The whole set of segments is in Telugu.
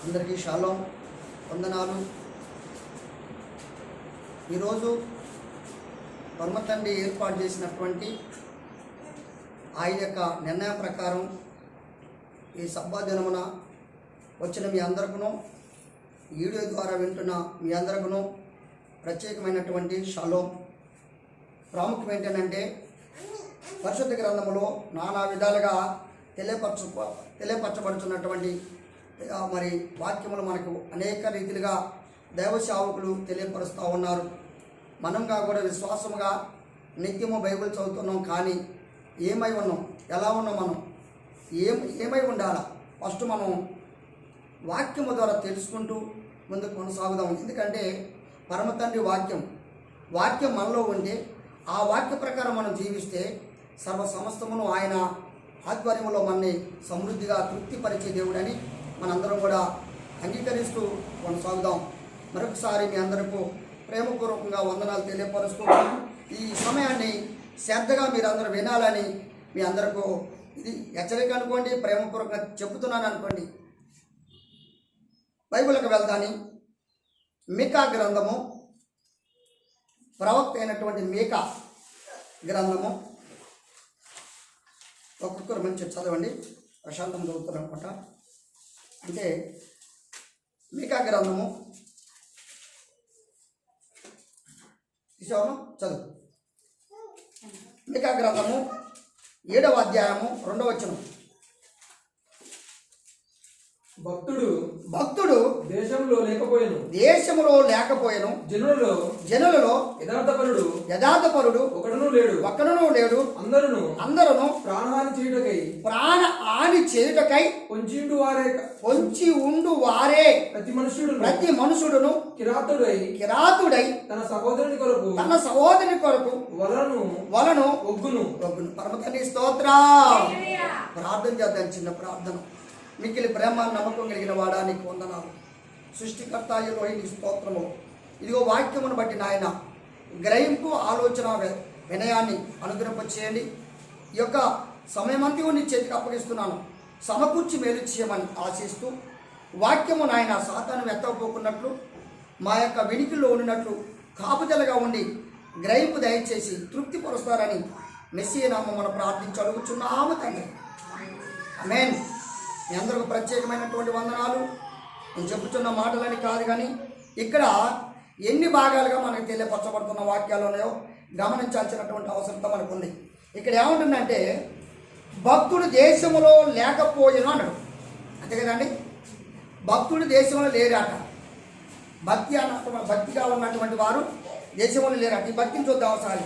అందరికీ షాలోం వందనాలు. ఈరోజు పరమతండ్రి ఏర్పాటు చేసినటువంటి ఆయన యొక్క నిర్ణయం ప్రకారం ఈ సబ్బా దినమున వచ్చిన మీ అందరికీ, వీడియో ద్వారా వింటున్న మీ అందరికీ ప్రత్యేకమైనటువంటి షాలోం. ప్రాముఖ్యం ఏంటంటే పరిశుద్ధ గ్రంథములో నానా విధాలుగా తెలియపరచబడుతున్నటువంటి మరి వాక్యములు మనకు అనేక రీతిలుగా దైవ సేవకులు తెలియపరుస్తూ ఉన్నారు. మనంగా కూడా విశ్వాసముగా నిత్యము బైబిల్ చదువుతున్నాం, కానీ ఏమై ఉన్నాం, ఎలా ఉన్నాం, మనం ఏమై ఉండాలా? ఫస్ట్ మనం వాక్యము ద్వారా తెలుసుకుంటూ ముందుకు కొనసాగుదాం. ఎందుకంటే పరమతండ్రి వాక్యం మనలో ఉంటే ఆ వాక్య ప్రకారం మనం జీవిస్తే సర్వ సమస్తమును ఆయన ఆధ్వర్యంలో మనని సమృద్ధిగా తృప్తిపరిచే దేవుడని మనందరం కూడా అంగీకరిస్తూ కొనసాగుదాం. మరొకసారి మీ అందరికీ ప్రేమపూర్వకంగా వందనాలు తెలియపరుస్తూ ఈ సమయాన్ని శ్రద్ధగా మీరందరూ వినాలని మీ అందరికీ ఇది హెచ్చరిక అనుకోండి, ప్రేమపూర్వకంగా చెబుతున్నాను అనుకోండి. బైబిల్కి వెళ్తాని మీకా గ్రంథము, ప్రవక్త అయినటువంటి మీకా గ్రంథము ఒక్కొక్కరు మంచి చదవండి, ప్రశాంతం చదువుతారు అనుకుంటా. అంటే మీకా గ్రంథము తీసాము, చదువు. మీకా గ్రంథము 7వ అధ్యాయము 2వ వచనం. భక్తుడు దేశంలో లేకపోయెను, జనులలో యథార్థపరుడు ఒక్కడును లేడు. అందరును ప్రాణహాని చేయుటకై పొంచి ఉండు వారే ప్రతి మనుషుడును కిరాతుడై తన సహోదరుని కొరకు వలను ఒగ్గును. పరమతండ్రి స్తోత్రం. ప్రార్థన చేద్దాం, చిన్న ప్రార్థన. మిక్కిలి ప్రేమ నమ్మకం కలిగిన వాడా నీకు వందనాలు. సృష్టికర్త నీ స్తోత్రము. ఇదిగో వాక్యమును బట్టి నాయన గ్రహింపు, ఆలోచన, వినయాన్ని అనుగ్రహింపచేయండి. ఈ యొక్క సమయమంతా నీ చేతికి అప్పగిస్తున్నాను. సమకూర్చి మేలు చేయమని ఆశిస్తూ వాక్యము నాయన సాతాను ఎత్తకపోకున్నట్లు మా యొక్క వినికిల్లో ఉండినట్లు కాపుదలగా ఉండి గ్రహింపు దయచేసి తృప్తిపరుస్తారని మెస్సీ నామమున మనం ప్రార్థించి అడుగుచున్నాము తండ్రి. ఆమేన్. మీ అందరికీ ప్రత్యేకమైనటువంటి వందనాలు. నేను చెబుతున్న మాటలని కాదు, కానీ ఇక్కడ ఎన్ని భాగాలుగా మనకు తెలియపరచబడుతున్న వాక్యాలు ఉన్నాయో గమనించాల్సినటువంటి అవసరత మనకు ఉంది. ఇక్కడ ఏముంటుందంటే భక్తుడు దేశంలో లేకపోయినా అన్నాడు, అంతే కదండి. భక్తుడు దేశంలో లేరాట. భక్తిగా ఉన్నటువంటి వారు దేశంలో లేరాట. ఈ భక్తిని చూద్దాం ఒకసారి.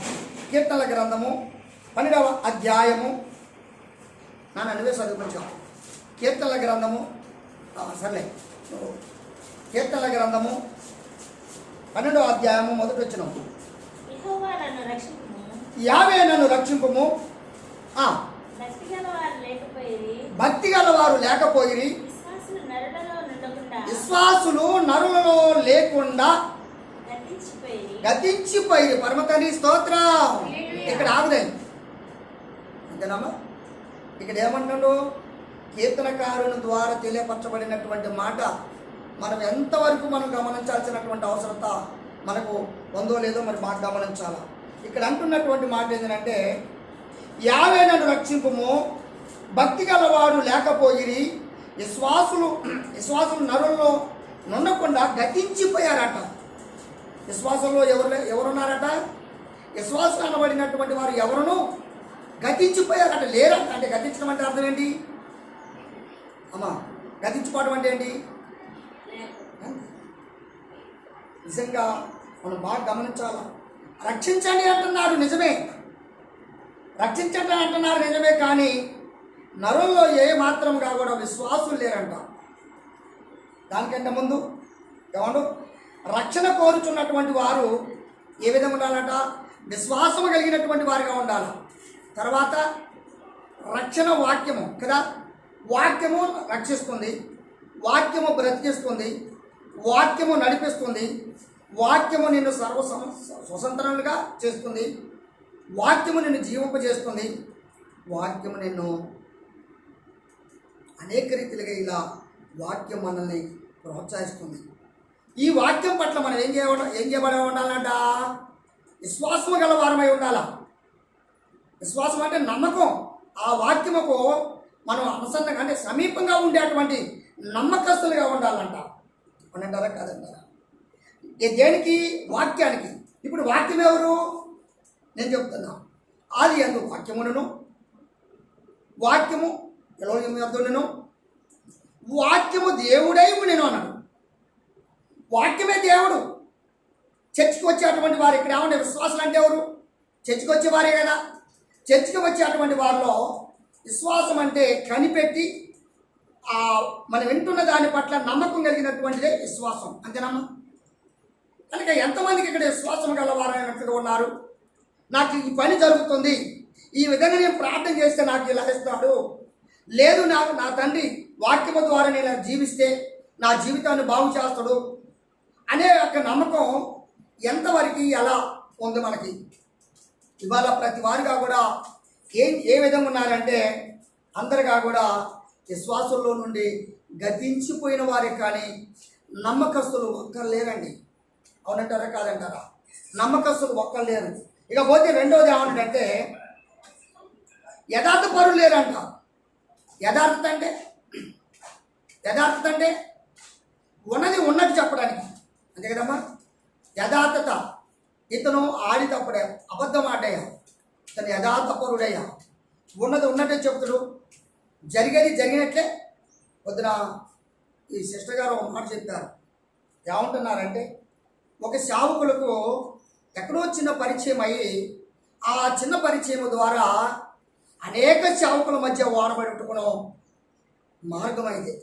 కీర్తనల గ్రంథము 12వ అధ్యాయము నువ్వే చదువుకొచ్చావు. కీర్తనల గ్రంథము కీర్తనల గ్రంథము 12వ అధ్యాయము 1వ వచనం. యావే నన్ను రక్షింపుము. భక్తి గల వారు లేకపోయిరి, విశ్వాసులు నరులలో లేకుండా గతించిపోయి. పరమతండ్రి స్తోత్రం. ఇక్కడ ఆగుదాయి, అంతేనమ్మా. ఇక్కడ ఏమంటాడు? కీర్తనకారుని ద్వారా తెలియపరచబడినటువంటి మాట మనం ఎంతవరకు మనం గమనించాల్సినటువంటి అవసరత మనకు ఉందో లేదో మరి బాగా గమనించాలి. ఇక్కడ అంటున్నటువంటి మాట ఏంటంటే యావే నన్ను రక్షింపుము, భక్తి గలవాడు లేకపోయిరి, విశ్వాసులు నరుల్లో నుండకుండా గతించిపోయారట. విశ్వాసంలో ఎవరున్నారట? విశ్వాసం అనబడినటువంటి వారు ఎవరును గతించిపోయారట, లేరట. అంటే గతించడం అంటే అర్థం ఏంటి అమ్మా? గతించుకోవడం అంటే ఏంటి? నిజంగా మనం బాగా గమనించాలి. రక్షించండి అంటున్నారు, నిజమే. రక్షించండి అంటున్నారు, నిజమే. కానీ నరుల్లో ఏ మాత్రంగా కూడా విశ్వాసులు లేరంట. దానికంటే ముందు ఏమండు? రక్షణ కోరుచున్నటువంటి వారు ఏ విధంగా ఉండాలంట? విశ్వాసము కలిగినటువంటి వారిగా ఉండాలి. తర్వాత రక్షణ వాక్యము కదా. వాక్యము రక్షిస్తుంది, వాక్యము బ్రతికిస్తుంది, వాక్యము నడిపిస్తుంది, వాక్యము నిన్ను స్వతంత్రులుగా చేస్తుంది, వాక్యము నిన్ను జీవింపజేస్తుంది, వాక్యము నిన్ను అనేక రీతిలుగా ఇలా వాక్యం మనల్ని ప్రోత్సహిస్తుంది. ఈ వాక్యం పట్ల మనం ఏం చేయబడి ఉండాలంట? విశ్వాసము గల వారమై ఉండాలా. విశ్వాసం అంటే నమ్మకం. ఆ వాక్యముకు మనం అనుసంధానంగా అంటే సమీపంగా ఉండేటువంటి నమ్మకస్తులుగా ఉండాలంట. అవునంటారా కాదంటారా? దేనికి? వాక్యానికి. ఇప్పుడు వాక్యం ఎవరు? నేను చెప్తున్నా. ఆది యందు వాక్యమును, వాక్యము ఎలోహిము యొద్దనును, వాక్యము దేవుడై ఉండెను అన్నాడు. వాక్యమే దేవుడు. చర్చికి వచ్చేటువంటి వారు ఇక్కడ ఏమంటే విశ్వాసులు అంటే ఎవరు? చర్చికి వచ్చేవారే కదా. చర్చికి వచ్చేటువంటి వారిలో విశ్వాసం అంటే కనిపెట్టి మనం వింటున్న దాని పట్ల నమ్మకం కలిగినటువంటిదే విశ్వాసం. అంతేనమ్మా? కనుక ఎంతమందికి ఇక్కడ విశ్వాసం గలవారైనట్టుగా ఉన్నారు? నాకు ఈ పని జరుగుతుంది, ఈ విధంగా నేను ప్రార్థన చేస్తే నాకు ఇలా ఇస్తాడు, లేదు నా తండ్రి వాక్యము ద్వారా నేను జీవిస్తే నా జీవితాన్ని బాగు చేస్తాడు అనే యొక్క నమ్మకం ఎంతవరకు ఎలా ఉంది మనకి? ఇవాళ ప్రతి వారిగా కూడా ఏ విధంగా ఉన్నారంటే అందరిగా కూడా విశ్వాసుల్లో నుండి గతించిపోయిన వారే కానీ నమ్మకస్తులు ఒక్కరు లేరండి. అవునంటారా కాదంటారా? నమ్మకస్తులు ఒక్కరు లేరు. ఇక పోతే రెండవది ఏమంటే యథార్థ పరులు లేరంట. యథార్థత అంటే ఉన్నది ఉన్నట్టు చెప్పడానికి, అంతే కదమ్మా? యథార్థత. ఇతను ఆడి తప్పుడే, అబద్ధం ఆడయ్యా, ఇతను యథార్థ పరుడయ్యా, ఉన్నది ఉన్నట్టే చెప్తాడు, జరిగేది జరిగినట్లే. పొద్దున ఈ సిస్టర్ గారు ఒక మాట చెప్పారు. ఏమంటున్నారంటే ఒక సేవకులకు ఎక్కడో చిన్న పరిచయం అయ్యి ఆ చిన్న పరిచయం ద్వారా అనేక సేవకుల మధ్య వాడబెట్టుకునే మార్గం అయితే.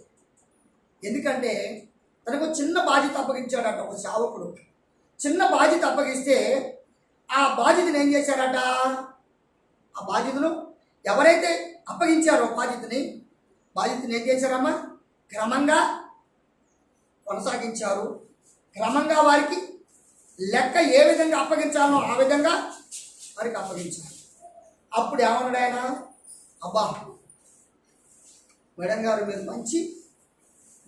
ఎందుకంటే తనకు చిన్న బాధ్యత అప్పగించాడట ఒక సేవకుడు. చిన్న బాధ్యత అప్పగిస్తే ఆ బాధ్యతను ఏం చేశారట? ఆ బాధ్యతను ఎవరైతే అప్పగించారో బాధ్యతని ఏం చేశారమ్మా? క్రమంగా కొనసాగించారు. క్రమంగా వారికి లెక్క ఏ విధంగా అప్పగించాలో ఆ విధంగా వారికి అప్పగించారు. అప్పుడు ఏమన్నాడు ఆయన? అబ్బా మేడం గారు మీరు మంచి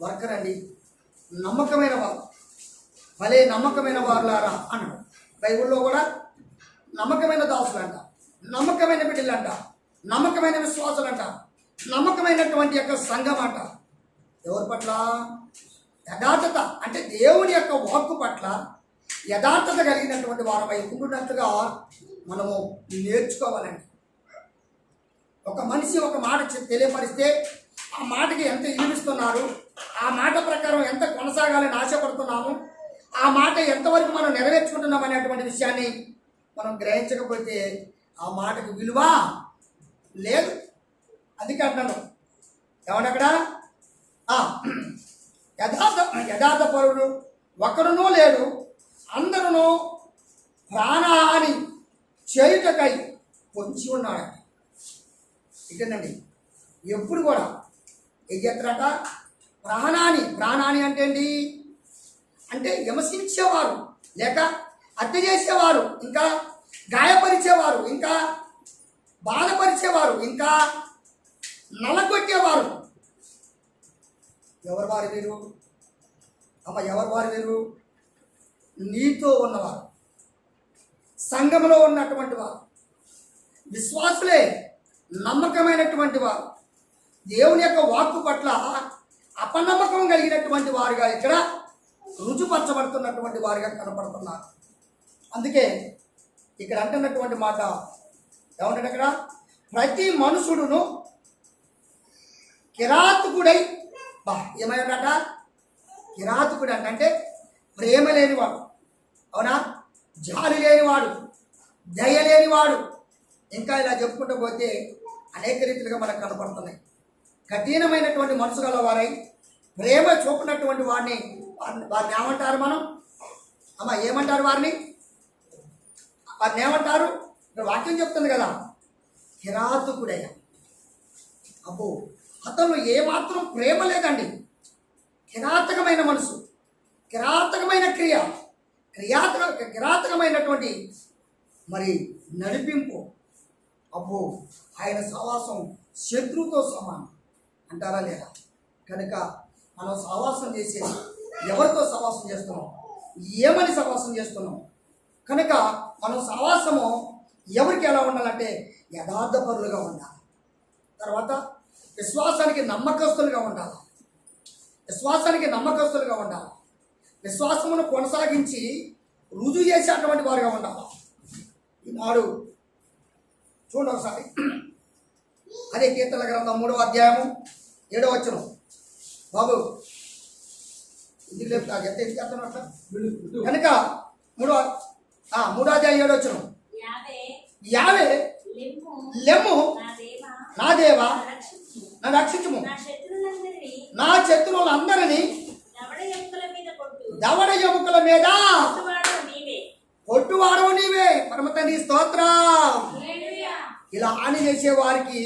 వర్కర్ అండి, నమ్మకమైన వారు, భలే నమ్మకమైన వారులారా అన్నాడు. బైబిల్లో కూడా నమ్మకమైన దాసులంట, నమ్మకమైన బిడ్డలంట, నమ్మకమైన విశ్వాసులంట, నమ్మకమైనటువంటి యొక్క సంఘం అంట. ఎవరి పట్ల? యథార్థత అంటే దేవుని యొక్క వాక్కు పట్ల యథార్థత కలిగినటువంటి వారమై ఉంటున్నట్టుగా మనము నేర్చుకోవాలండి. ఒక మనిషి ఒక మాట తెలియపరిస్తే ఆ మాటకి ఎంత ఇలువిస్తున్నారు, ఆ మాట ప్రకారం ఎంత కొనసాగాలని ఆశపడుతున్నాము, ఆ మాట ఎంతవరకు మనం నెరవేర్చుకుంటున్నాం అనేటువంటి విషయాన్ని మనం గ్రహించకపోతే ఆ మాటకు విలువ లేదు. అందుకే అంటున్నాను ఏమంటే అక్కడ యథార్థ పరుడు ఒకడునూ లేడు, అందరూ ప్రాణహాని చేయుటకై పొంచి ఉన్నాడు. ఇదేనండి ఎప్పుడు కూడా ఏం చేస్తారట? ప్రాణాన్ని అంటే ఏంటి? అంటే హింసించేవారు, లేక హత్య చేసేవారు, ఇంకా గాయపరిచేవారు, ఇంకా బాధపరిచేవారు, ఇంకా నలగొట్టేవారు. ఎవరు వారు వీరు? ఎవరు వారు వీరు? నీతో ఉన్నవారు, సంఘంలో ఉన్నటువంటి వారు, విశ్వాసులే, నమ్మకమైనటువంటి వారు, దేవుని యొక్క వాక్కు పట్ల అపనమ్మకం కలిగినటువంటి వారుగా ఇక్కడ రుజుపరచబడుతున్నటువంటి వారుగా కనపడుతున్నారు. అందుకే ఇక్కడ అంటున్నటువంటి మాట ఏమంటే అక్కడ ప్రతి మనుషుడును కిరాతకుడై ఏమైనాడట? కిరాతకుడు అంటే ప్రేమ లేనివాడు, అవునా? జాలి లేనివాడు, దయ లేనివాడు, ఇంకా ఇలా చెప్పుకుంటూ పోతే అనేక రీతిలుగా మనకు కనపడుతున్నాయి. కఠినమైనటువంటి మనసు గల వారై ప్రేమ చూపినటువంటి వారిని ఏమంటారు మనం? ఏమంటారు వారిని ఏమంటారు? వాక్యం చెప్తుంది కదా, కిరాతకుడయ్య. అబ్బో, అతను ఏమాత్రం ప్రేమ లేదండి. కిరాతకమైన మనసు, కిరాతకమైన క్రియ, కిరాతకమైనటువంటి మరి నడిపింపు. అబ్బో, ఆయన సహవాసం శత్రువుతో సమానం అంటారా లేదా? కనుక మనం సహవాసం చేసేది ఎవరితో సహవాసం చేస్తున్నాం, ఏమని సహవాసం చేస్తున్నాం. కనుక మనం సహవాసము ఎవరికి ఎలా ఉండాలంటే యథార్థపరులుగా ఉండాలి. తర్వాత విశ్వాసానికి నమ్మకస్తులుగా ఉండాలి. విశ్వాసానికి నమ్మకస్తులుగా ఉండాలి. విశ్వాసమును కొనసాగించి రుజువు చేసేటువంటి వారుగా ఉండాలి. ఈనాడు చూడండి ఒకసారి, అదే కీర్తనల గ్రంథం 3వ అధ్యాయము 7వ వచనం. బాబు ఇది లేదు కాదు, ఎంత ఎందుకు అర్థం అట్లా. కనుక 3వ అధ్యాయం 7వ వచనం. యావే లెమ్ము నా దేవా నన్ను రక్షించుము, నా శత్రువులందరినీ దవడ ఎముకల మీద కొట్టువాడవు నీవే. పరమ తండ్రి స్తోత్రం. ఇలా హాని చేసే వారికి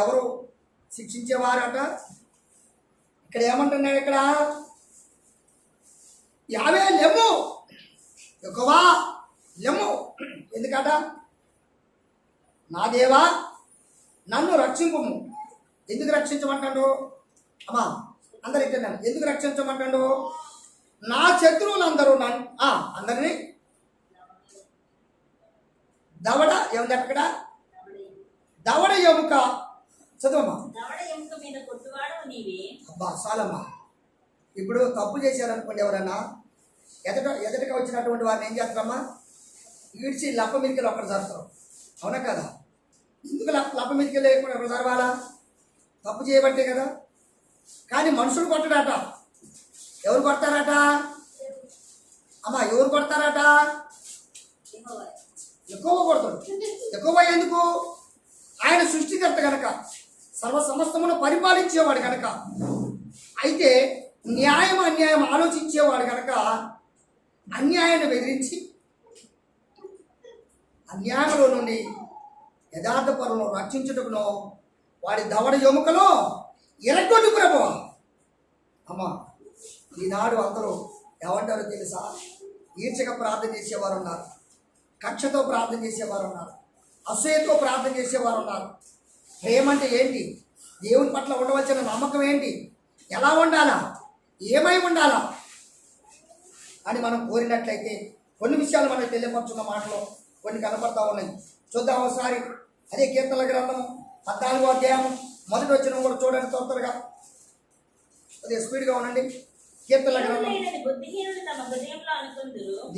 ఎవరు శిక్షించేవారట. ఇక్కడ ఏమంటున్నాడు, ఇక్కడ యావే లెమ్ము, యెహోవా లెమ్ము. ఎందుకట? నా దేవా నన్ను రక్షింపుము. ఎందుకు రక్షించమంటాడు? అమ్మా అందరు ఎక్కడాను, ఎందుకు రక్షించమంటాడు? నా శత్రువులందరూ అందరినీ దవడ ఏముంది అక్కడ, దవడ ఎముక చదువమ్మా. అబ్బా చాలమ్మా. ఇప్పుడు తప్పు చేశారనుకోండి, ఎవరన్నా ఎదటగా వచ్చినటువంటి వారిని ఏం చేస్తారమ్మా, ఈడ్చి లప్ప మిరికలు ఒక్కడ జరుపుతారు. అవునా కదా? ఎందుకు లప్ప మిరికలు లేకుండా ఒకటి జరవాలా? తప్పు చేయబట్టే కదా. కానీ మనుషులు కొట్టడాట. ఎవరు కొడతారట అమ్మా? ఎవరు కొడతారట? ఎక్కువ కొడతాడు. ఎక్కువ ఎందుకు? ఆయన సృష్టికర్త కనుక, సర్వ సమస్తమును పరిపాలించేవాడు కనుక, అయితే న్యాయం అన్యాయం ఆలోచించేవాడు కనుక అన్యాయాన్ని బెదిరించి అన్యాయంలో నుండి యథార్థ పరులను రక్షించుటకును వాడి దవడ ఎముకలో ఎరగొట్టు ప్రభువా. అమ్మా ఈనాడు అందరూ ఏమంటారో తెలుసా? ఈర్చగా ప్రార్థన చేసేవారు ఉన్నారు, కక్షతో ప్రార్థన చేసేవారు ఉన్నారు, అసూయతో ప్రార్థన చేసేవారు ఉన్నారు. ప్రేమ అంటే ఏంటి? దేవుని పట్ల ఉండవలసిన నమ్మకం ఏంటి? ఎలా ఉండాలా? ఏమై ఉండాలా అని మనం కోరినట్లయితే కొన్ని విషయాలు మనకు తెలియపరుచున్న మాటలో కొన్ని కనపడతా ఉన్నాయి. చూద్దాం ఒకసారి. అదే కీర్తనల గ్రంథం 14వ అధ్యాయం 1వ వచనం కూడా చూడండి తొందరగా. అదే స్పీడ్గా ఉండండి. కీర్తనల గ్రంథం.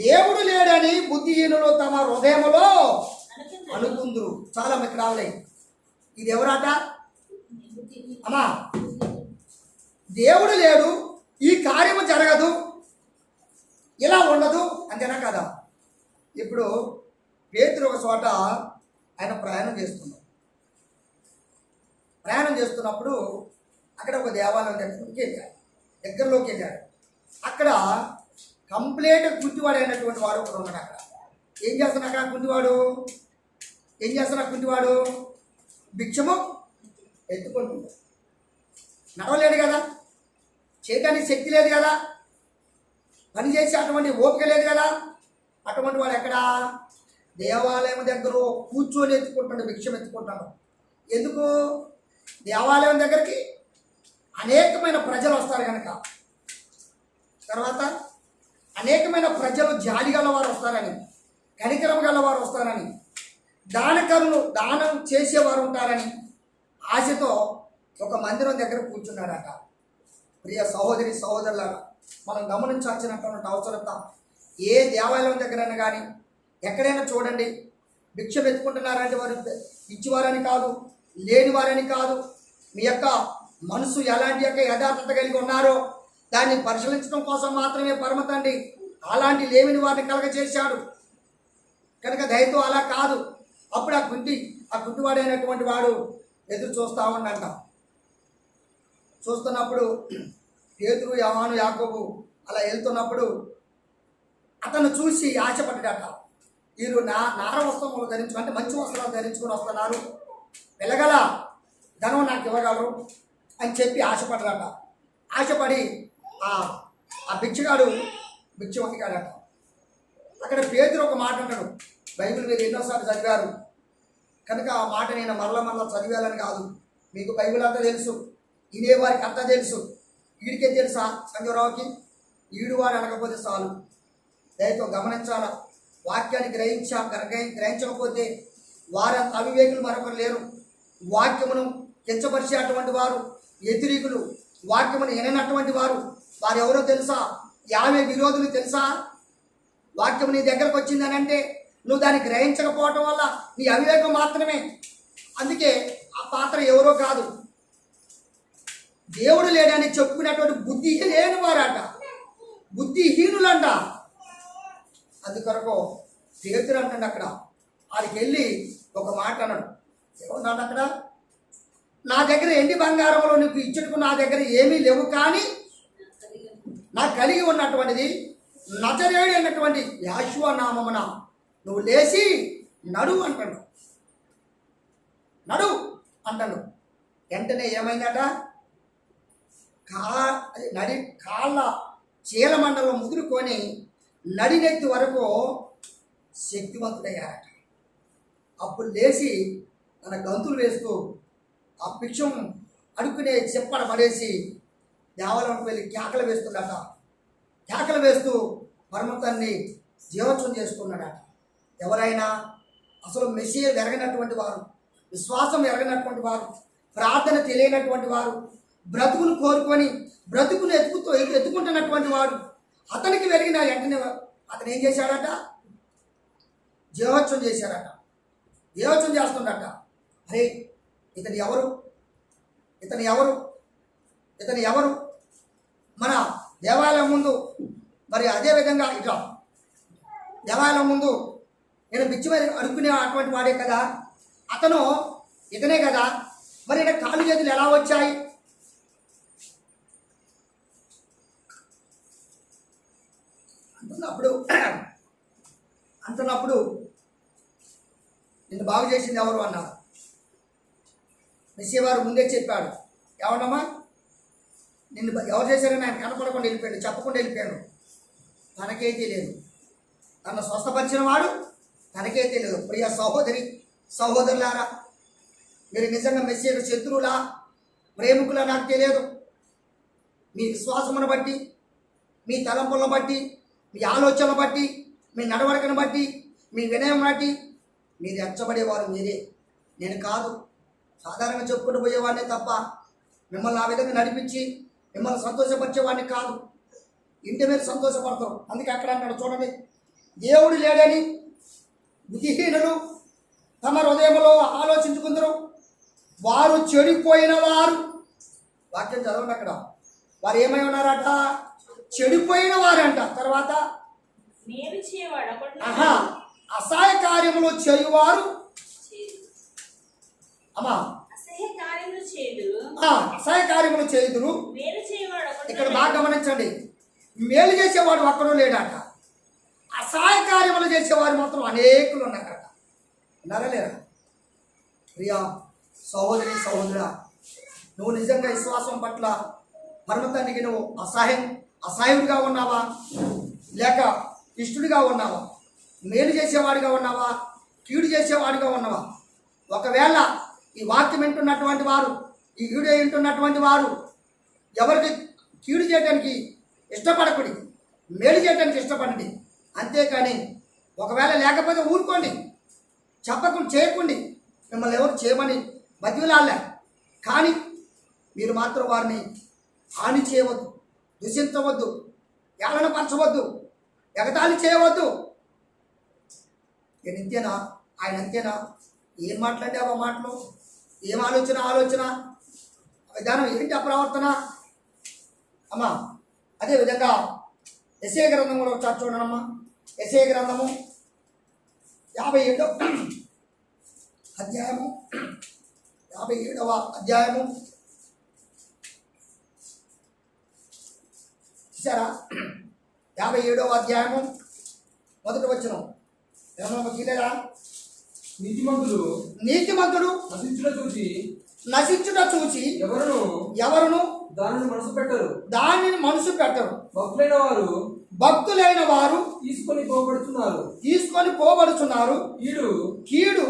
దేవుడు లేడని బుద్ధిహీనులు తమ హృదయములో అనుకుందురు. చాలా మీకు రావలే. ఇది ఎవరాట అమ్మా? దేవుడు లేడు, ఈ కార్యము జరగదు, ఇలా ఉండదు అంతేనా కదా? ఇప్పుడు పేతురు ఒక చోట ఆయన ప్రయాణం చేస్తున్నప్పుడు అక్కడ ఒక దేవాలయం దగ్గరలోకి వెళ్ళాడు. అక్కడ కంప్లీట్ కుంటివాడు అయినటువంటి వాడు ఒకడు ఉన్నాడు. అక్కడ ఏం చేస్తున్నా? అక్కడ కుంటివాడు భిక్షము ఎత్తుకుంటున్నాడు. నడవలేడు కదా, చేయడానికి శక్తి లేదు కదా, పని చేసి అటువంటి ఓపిక లేదు కదా. అటువంటి వాడు ఎక్కడ? దేవాలయం దగ్గర కూర్చొని ఎత్తుకుంటాడు, భిక్షం ఎత్తుకుంటాడు. ఎందుకు? దేవాలయం దగ్గరికి అనేకమైన ప్రజలు వస్తారు కనుక, తర్వాత అనేకమైన ప్రజలు జాలి గలవారు వస్తారని, కనికరం గలవారు వస్తారని, దానం చేసేవారు ఉంటారని ఆశతో ఒక మందిరం దగ్గర కూర్చున్నాడట. ప్రియ సహోదరి సహోదరులారా, మనం గమనించాల్సినటువంటి అవసరత ఏ దేవాలయం దగ్గరైనా కానీ ఎక్కడైనా చూడండి, భిక్ష వెతుకుంటున్నారంటే వారు ఇచ్చివారని కాదు, లేని వారని కాదు. మీ యొక్క మనసు ఎలాంటి యొక్క యథార్థత కలిగి ఉన్నారో దాన్ని పరిశీలించడం కోసం మాత్రమే పరమ తండ్రి అలాంటి లేమిని వారిని కలగచేశాడు కనుక దయతో అలా కాదు. అప్పుడు ఆ కుంటివాడైనటువంటి వాడు ఎదురు చూస్తూ ఉండంట. చూస్తున్నప్పుడు పేతురు, యోహాను, యాకోబు అలా వెళ్తున్నప్పుడు అతను చూసి ఆశపడ్డాట. వీరు నార వస్త్రములు ధరించుకుని, అంటే మంచి వస్త్రాలు ధరించుకొని వస్తున్నారు, వెళ్ళగల ధనం నాకు ఇవ్వగలరు అని చెప్పి ఆశపడ్డాట. ఆశపడి ఆ భిక్షగాడు భిక్షవతిగాడట. అక్కడ పేతురు ఒక మాట అంటాడు. బైబిల్ మీరు ఎన్నోసార్లు చదివారు కనుక ఆ మాట నేను మరల చదివాలని కాదు, మీకు బైబిల్ అంతా తెలుసు. వినేవారికి అంతా తెలుసు. వీడికే తెలుసా సంజయరావుకి? ఈడు వాడు అనకపోతే చాలు. దయతో గమనించాలా. వాక్యాన్ని గ్రహించకపోతే వారంత అవివేకులు మరొకరు లేరు. వాక్యమును కించపరిచేటువంటి వారు, వ్యతిరేకులు, వాక్యమును విననటువంటి వారు ఎవరో తెలుసా? యావే విరోధులు తెలుసా? వాక్యం నీ దగ్గరకు వచ్చిందని అంటే నువ్వు దాన్ని గ్రహించకపోవటం వల్ల నీ అవివేకం మాత్రమే. అందుకే ఆ పాత్ర ఎవరో కాదు, దేవుడు లేడని చెప్పుకునేటువంటి బుద్ధి లేని వారట, బుద్ధిహీనులంట. అందుకొరకు పేతురు అంటాడు అక్కడ, ఆడికి వెళ్ళి ఒక మాట అన్నాడు. ఏమన్నాడు అక్కడ? నా దగ్గర ఎండి బంగారంలో నీకు ఇచ్చుటకు నా దగ్గర ఏమీ లేవు, కానీ నాకు కలిగి ఉన్నటువంటిది నజరేయుడు అన్నటువంటి యేషువ నామమున నువ్వు లేచి నడు అంటాడు. నడు అంటాడు. వెంటనే ఏమైందట? కాళ్ళ చీలమండలం ముదురుకొని నడినెత్తి వరకు శక్తివంతుడయ్యారట. అప్పుడు లేచి తన గంతులు వేస్తూ ఆ భిక్షం అడుక్కునే చెప్పడ పడేసి దేవాలయంకి వెళ్ళి కేకలు వేస్తున్నాడట. కేకలు వేస్తూ పరమతాన్ని జీవోత్సవం చేసుకున్నాడట. ఎవరైనా అసలు మెస్సియా ఎరగనటువంటి వారు, విశ్వాసం ఎరగనటువంటి వారు, ప్రార్థన తెలియనటువంటి వారు, బ్రతుకును కోరుకొని బ్రతుకును ఎత్తుకుంటున్నటువంటి వాడు అతనికి వెలిగిన వెంటనే అతను ఏం చేశాడట? జీవోత్సవం చేశాడట. జీవోత్సవం చేస్తుండట. అరే ఇతను ఎవరు? ఇతను ఎవరు? ఇతను ఎవరు? మన దేవాలయం ముందు మరి అదేవిధంగా ఇట్లా దేవాలయం ముందు నేను బిచ్చి మీద అడుక్కునే అటువంటి వాడే కదా, అతను ఇతనే కదా, మరి ఈయన కాళ్ళు చేతులు ఎలా వచ్చాయి? అంటున్నప్పుడు నిన్ను బాగు చేసింది ఎవరు అన్నారు. మెస్సియా వారు ముందే చెప్పాడు. ఏమన్నామా? నిన్ను ఎవరు చేశారని ఆయన కనపడకుండా వెళ్ళిపోయాడు, చెప్పకుండా వెళ్ళిపోయాడు. తనకే తెలియదు. తను స్వస్థపరిచిన వాడు తనకే తెలియదు. ప్రియ సహోదరి సహోదరులారా, మీరు నిజంగా మెస్సియాకు శత్రువులా ప్రేమికులా నాకు తెలియదు. మీ విశ్వాసమును బట్టి, మీ తలంపులను బట్టి, మీ ఆలోచనలు బట్టి, మీ నడవడికను బట్టి, మీ వినయం బట్టి మీరు ఎచ్చబడేవారు మీరే, నేను కాదు. సాధారణంగా చెప్పుకుంటూ పోయేవాడినే తప్ప మిమ్మల్ని ఆ విధంగా నడిపించి మిమ్మల్ని సంతోషపరిచేవాడిని కాదు. ఇంటి మీద సంతోషపడతారు. అందుకే అక్కడ అన్నాడు చూడండి, దేవుడు లేడని బుద్ధిహీనులు తమ హృదయంలో ఆలోచించుకుందరు, వారు చెడిపోయిన వారు. వాక్యం చదవండి అక్కడ. వారు ఏమై ఉన్నారట? చెడిపోయిన వారంట. తర్వాత అసహాయ కార్యములు చేయువారు. అమ్మా అసహాయ కార్యములు చేయుదురు. ఇక్కడ బాగా గమనించండి, మేలు చేసేవాడు ఒక్కడూ లేడట, అసహాయ కార్యములు చేసేవారు మాత్రం అనేకులు ఉన్నారట. ఉన్నారా లేరా? ప్రియా సహోదరి సహోదరా, నువ్వు నిజంగా విశ్వాసం పట్ల పరమతానికి నువ్వు అసహాయుడిగా ఉన్నావా, లేక ఇష్టుడిగా ఉన్నావా, మేలు చేసేవాడిగా ఉన్నావా, కీడు చేసేవాడిగా ఉన్నావా? ఒకవేళ ఈ వాక్యం వింటున్నటువంటి వారు, ఈ వీడియో వింటున్నటువంటి వారు ఎవరికి కీడు చేయడానికి ఇష్టపడకూడి, మేలు చేయడానికి ఇష్టపడండి. అంతేకాని ఒకవేళ లేకపోతే ఊరుకోండి, చెప్పకుండా చేయకండి. మిమ్మల్ని ఎవరు చేయమని బతిలాలే, కానీ మీరు మాత్రం వారిని హాని చేయవద్దు, దూషించవద్దు, ఏళనపరచవద్దు, ఎగతాళి చేయవద్దు. నేను ఇంతేనా, ఆయన అంతేనా? ఏం మాట్లాడావా మాటలు, ఏం ఆలోచన విధానం ఏంటి, అప్రవర్తన? అమ్మా అదేవిధంగా యెషయా గ్రంథం కూడా ఒకసారి చూడండమ్మా. యెషయా గ్రంథము 57వ అధ్యాయము, 57వ అధ్యాయము చూసారా? 57వ అధ్యాయము మొదటి వచనం ఏమన్నా తీలేదా? నీతిమంతుడు నశించుట చూచి ఎవరును దానిని మనసు పెట్టరు. భక్తులైన వారు తీసుకొని పోబడుచున్నారు. కీడు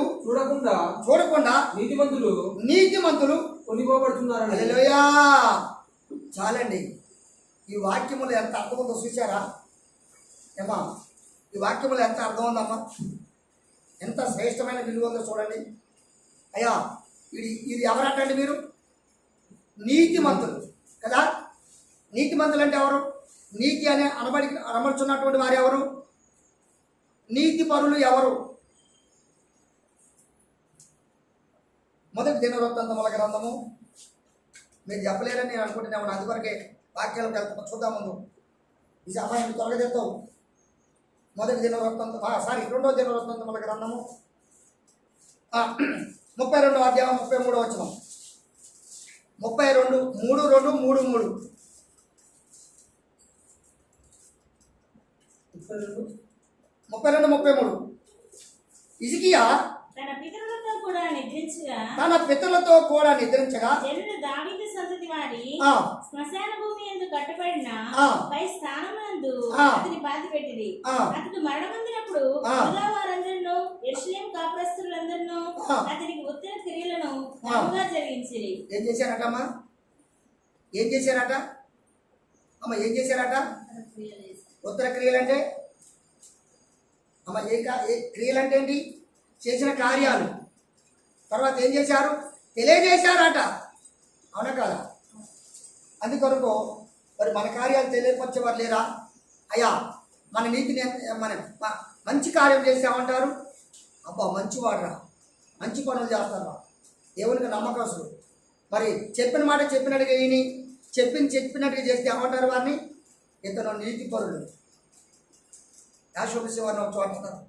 చూడకుండా నీతిమంతులు కొనిపోబడుతున్నారని. హల్లెలూయా. చాలండి. ఈ వాక్యములు ఎంత అర్థం ఉందో చూసారా ఏమా? ఈ వాక్యములు ఎంత అర్థం ఉందమ్మా? ఎంత శ్రేష్టమైన విలువ ఉందో చూడండి. అయ్యా, ఇది ఎవరటండి మీరు? నీతిమంతులు కదా. నీతిమంతులు అంటే ఎవరు? నీతి అనే అనబడుచున్నటువంటి వారు ఎవరు? నీతి పరులు ఎవరు? మొదటి దినవృత్తాంతముల గ్రంథము. మీరు చెప్పలేరని నేను అనుకుంటున్నాను. అందువరకే వాక్యాలకు వెళ్తాం. చూద్దాం ముందు. ఈ సమయం త్వరగా చెప్తావు. మొదటి దినవృత్తాంతం రెండో దినవృత్తాంతముల గ్రంథము 32వ అధ్యాయం 33వ వచనం. 32 33. హిజ్కియా తన పితరులతో కూడా నిద్రించగా జనులు దావీదు సంతతి వారి శ్మశాన భూమి యందు కట్టబడిన పై స్థానమందు అతని బాధి పెట్టింది. అతడు మరణమందినప్పుడు యూదా వారందరినూ యెరూషలేము కాపురస్తులందరినూ అతనికి ఉత్తర క్రియలను క్రమముగా జరిగించిరి. ఏం చేశారట అమ్మా? ఏం చేశారట? ఉత్తర క్రియలు అంటే అమ్మ ఏ క్రియలు అంటే ఏంటి? చేసిన కార్యాలు. తర్వాత ఏం చేశారు? తెలియజేశారట. అవునా కదా? అందుకొరకు మరి మన కార్యాలు తెలియపరిచేవారు లేరా? అయ్యా, మన నీతిని మన మంచి కార్యం చేసామంటారు. అబ్బా మంచివాడరా, మంచి పనులు చేస్తారా, దేవునికి నమ్మకస్తులు. మరి చెప్పిన మాట చెప్పినట్టుగా విని చెప్పినట్టుగా చేస్తే ఏమంటారు వారిని? ఇతను నీతి పరులు. యాషోబు వారిని ఒక చోట అంటారు,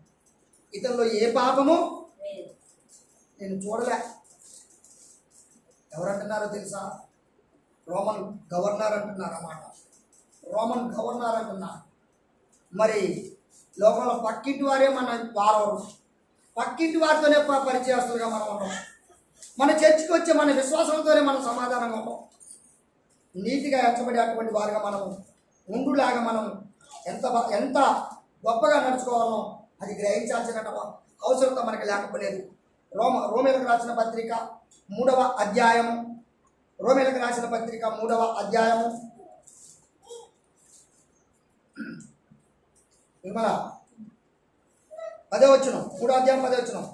ఇతనిలో ఏ పాపము నేను చూడలే. ఎవరంటున్నారో తెలుసా? రోమన్ గవర్నర్ అంటున్నారు అన్నమాట. రోమన్ గవర్నర్ అంటున్నారు. మరి లోకంలో పక్కింటి వారే మన వారవరు. పక్కింటి వారితోనే పరిచయస్తులుగా మనం ఉన్నాం. మన చర్చికి వచ్చే మన విశ్వాసంతోనే మనం సమాధానంగా ఉన్నాం. నీతిగా ఎంచబడేటువంటి వారుగా మనం ఉండులాగా మనం ఎంత గొప్పగా నడుచుకోవాలో అది గ్రహించాల్సిన అవసరత మనకి లేకపోలేదు. రోమీయులకు రాసిన పత్రిక 3వ అధ్యాయము. రోమీయులకు రాసిన పత్రిక 3వ అధ్యాయము. నిర్మల 10వ వచనం. 3వ అధ్యాయం 10వ వచనం.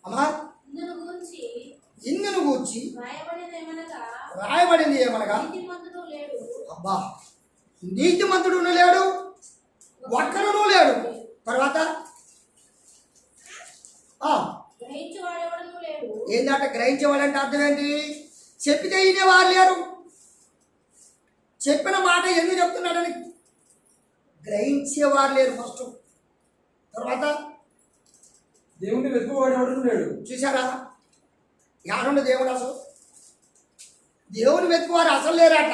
అమ్మా, ఇందును గూర్చి రాయబడింది ఏమనగా, అబ్బా నీతిమంతుడును లేడు, ఒక్కడును లేడు. తర్వాత ఏంటంటే గ్రహించేవాడంటే అర్థం ఏంటి? చెప్పితే వినేవారు లేరు. చెప్పిన మాట ఎందుకు చెప్తున్నాడని గ్రహించేవారు లేరు ఫస్ట్. తర్వాత దేవుని వెతుకువాడేవాడు లేడు. చూసారా? యాడుండు దేవుడు? అసలు దేవుని వెతుకువారు అసలు లేరట.